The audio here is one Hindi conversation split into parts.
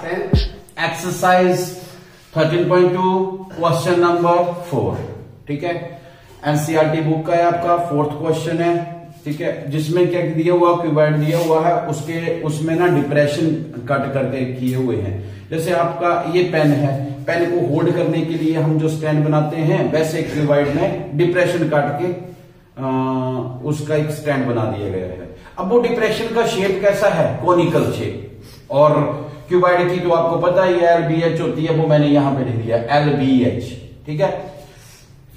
10 एक्सरसाइज 13.2 क्वेश्चन नंबर 4। ठीक है, एनसीईआरटी बुक का है आपका, 4th क्वेश्चन है। ठीक है, जिसमें क्या दिया हुआ, क्यूबॉइड दिया हुआ है, उसमें ना डिप्रेशन कट करके किए हुए हैं। जैसे आपका ये पेन है, पेन को होल्ड करने के लिए हम जो स्टैंड बनाते हैं, वैसे क्यूबॉइड में डिप्रेशन काट के उसका एक स्टैंड बना दिया गया है। अब वो डिप्रेशन का शेप कैसा है, कोनिकल शेप। और क्यूबॉइड की तो आपको पता ही है LBH होती है, वो मैंने यहां पे लिख दिया LBH। ठीक है,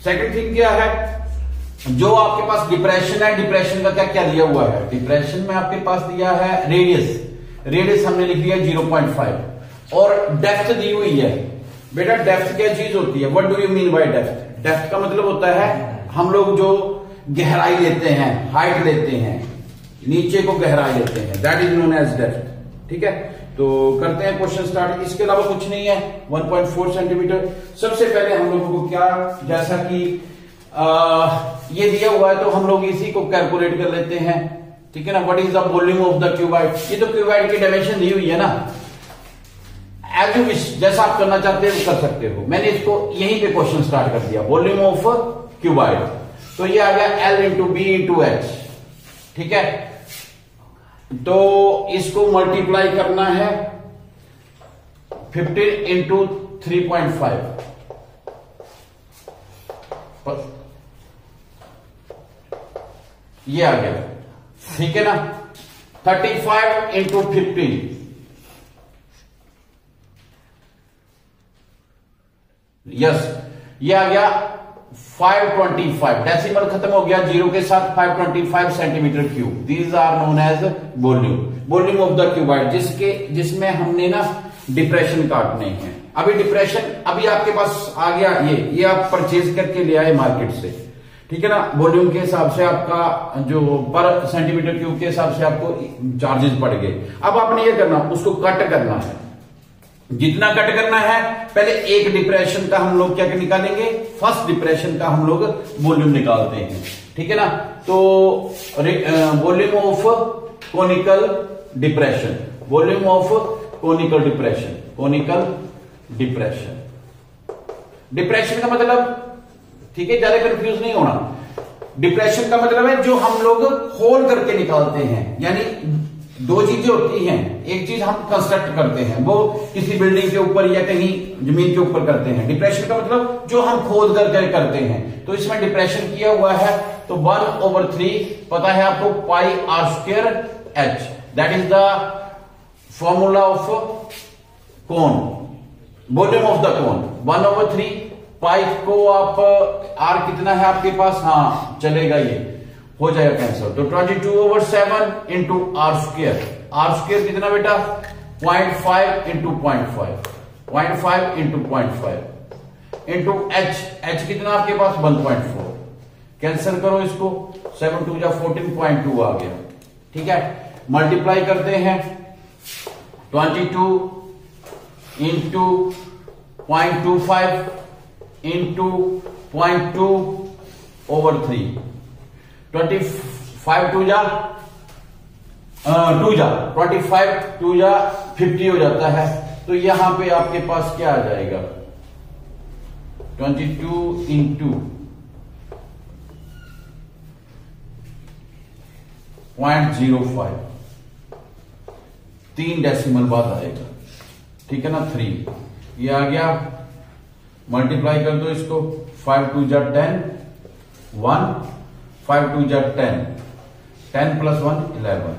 सेकंड थिंग क्या है, जो आपके पास डिप्रेशन है, डिप्रेशन का क्या क्या दिया हुआ है। डिप्रेशन में आपके पास दिया है रेडियस हमने लिख दिया 0.5 और डेप्थ दी हुई है। बेटा डेप्थ क्या चीज होती है, what do you mean by depth. Depth का मतलब होता है हम लोग जो गहराई लेते हैं, हाइट लेते हैं, नीचे को गहराई लेते हैं, that is known as depth. ठीक है, तो करते हैं क्वेश्चन स्टार्ट। इसके अलावा कुछ नहीं है। 1.4 सेंटीमीटर। सबसे पहले हम लोगों को क्या, जैसा कि ये दिया हुआ है तो हम लोग इसी को कैलकुलेट कर लेते हैं। ठीक है ना, what is the volume of the cuboid. ये तो क्यूबॉइड की डायमेंशन दी हुई है ना, एज यू विश, जैसा आप करना चाहते हो कर सकते हो। मैंने इसको यहीं पे क्वेश्चन स्टार्ट कर दिया, वॉल्यूम ऑफ क्यूबॉइड। तो ये आ गया L into B into H. ठीक है, तो इसको मल्टीप्लाई करना है 15 इंटू 3.5, ये आ गया। ठीक है ना, 35 इंटू 15, यस, ये आ गया 525। डेसिमल खत्म हो गया जीरो के साथ, 525 centimetre cube. These are known as volume of the cuboid, जिसमें हमने ना डिप्रेशन काटने हैं। अभी डिप्रेशन अभी आपके पास आ गया, ये आप परचेज करके ले आए मार्केट से। ठीक है ना, वॉल्यूम के हिसाब से आपका जो पर सेंटीमीटर क्यूब के हिसाब से आपको चार्जेस पड़ गए। अब आपने ये करना, उसको कट करना है। जितना कट करना है, पहले एक डिप्रेशन का हम लोग क्या निकालेंगे, फर्स्ट डिप्रेशन का हम लोग वॉल्यूम निकालते हैं। ठीक है ना, तो volume of conical depression, volume of conical depression, conical depression. Depression का मतलब, ठीक है, ज्यादा कंफ्यूज नहीं होना। डिप्रेशन का मतलब है जो हम लोग होल करके निकालते हैं। यानी दो चीजें होती हैं, एक चीज हम कंस्ट्रक्ट करते हैं, वो किसी बिल्डिंग के ऊपर या कहीं जमीन के ऊपर करते हैं। डिप्रेशन का मतलब जो हम खोद करके करते हैं। तो इसमें डिप्रेशन किया हुआ है, तो 1/3 पता है आपको, pi R square H, that is the formula of cone, volume of the cone. 1/3 pi को आप आर कितना है आपके पास, हाँ चलेगा, ये हो जाएगा कैंसिल। तो 22/7 into r square. R square कितना बेटा, 0.5 इंटू 0.5, 0.5 इंटू 0.5 इंटू एच कितना आपके पास 1.4। कैंसिल करो इसको, 7 2 14.2 आ गया। ठीक है, मल्टीप्लाई करते हैं 22 इंटू 0.25 इंटू 0.2/3, 25 2 जा 25 2 जा 50 हो जाता है। तो यहां पे आपके पास क्या आ जाएगा, 22 इंटू 0.05, 3 डेसिमल बाद आएगा। ठीक है ना, 3 ये आ गया। मल्टीप्लाई कर दो इसको, 5 2 जा 10, 1, 5 2 जा 10, 10 + 1 11,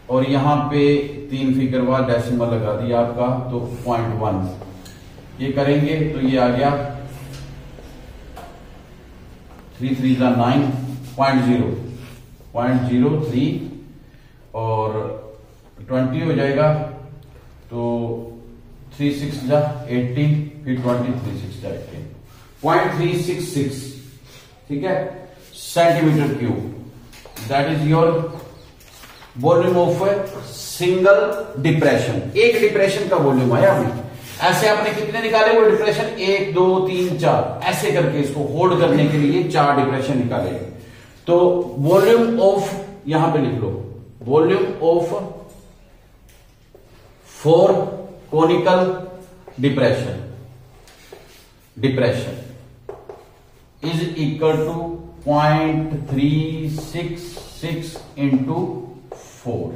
और यहां पे 3 फिगर बाद डेसिमल लगा दिया आपका, तो 0.1 ये करेंगे तो ये आ गया 3 3 जा 9, 0.03 और 20 हो जाएगा, तो 3 6 जा 18, फिर 20 3 6 जा 18, 0.366। ठीक है, centimetre cube. That is your volume of single depression. एक डिप्रेशन का वॉल्यूम आया अभी। ऐसे आपने कितने निकाले वो डिप्रेशन, 1 2 3 4, ऐसे करके इसको होल्ड करने के लिए 4 डिप्रेशन निकाले। तो वॉल्यूम ऑफ, यहां पे लिख लो, volume of 4 conical depression is equal to 0.366 into 4,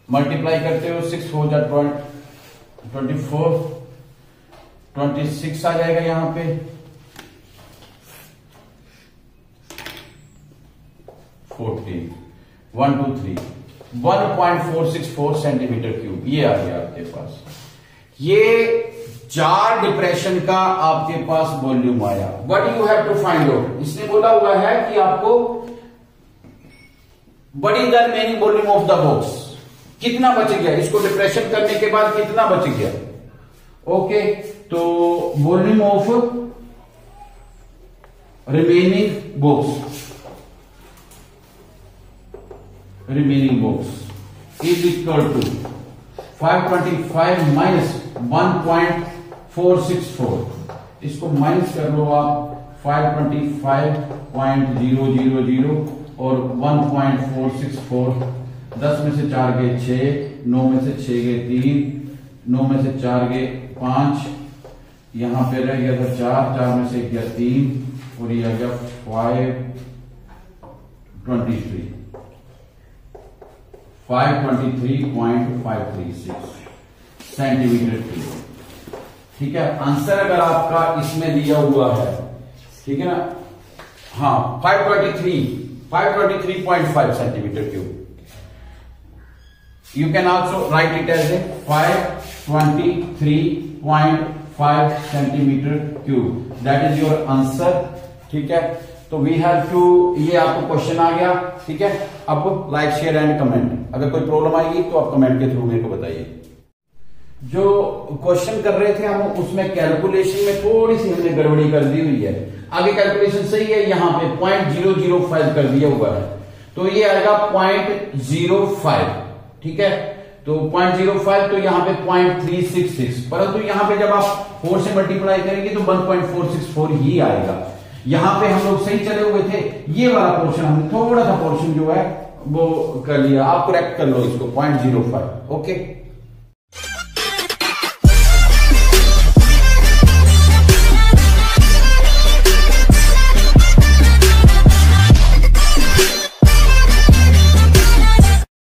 multiply करते हो 6 हो जाए 24, 26 आ जाएगा यहां पे, 14, 1 2 3 1.464 सेंटीमीटर क्यूब ये आ गया आपके पास। ये 4 डिप्रेशन का आपके पास वॉल्यूम आया। What you have to find out, इसने बोला हुआ है कि आपको what is the remaining volume of the box, कितना बच गया, इसको डिप्रेशन करने के बाद कितना बच गया। ओके, तो volume of remaining box is equal to 525 minus 1.464, इसको माइनस कर लो आप 525.000 और 1.464, 10 में से 4 गए 6, 9 में से 6 गए 3, 9 में से 4 गए 5, यहां पे रह गया था 4 में से गया 3 और ये आ गया 523.536 सेंटीमीटर क्यूब। ठीक है, आंसर अगर आपका इसमें दिया हुआ है, ठीक है ना, हाँ 523.5 centimetre cube. You can also write it as a 523.5 centimetre cube, that is your answer. ठीक है, तो वी हैव टू, ये आपको क्वेश्चन आ गया। ठीक है, अब लाइक शेयर एंड कमेंट, अगर कोई प्रॉब्लम आएगी तो आप कमेंट के थ्रू मेरे को बताइए। जो क्वेश्चन कर रहे थे हम, उसमें कैलकुलेशन में थोड़ी सी हमने गड़बड़ी कर दी हुई है। आगे कैलकुलेशन सही है, यहां पे 0.005 कर दिया हुआ है, तो ये आएगा 0.05। ठीक है, तो 0.05, तो यहां पे 0.366, परंतु यहां पे जब आप 4 से मल्टीप्लाई करेंगे तो 1.464 ही आएगा। यहां पे हम लोग सही चले हुए थे, ये वाला पोर्शन हमने थोड़ा सा पोर्शन जो है वो कर लिया, आप करेक्ट कर लो इसको 0.05। ओके।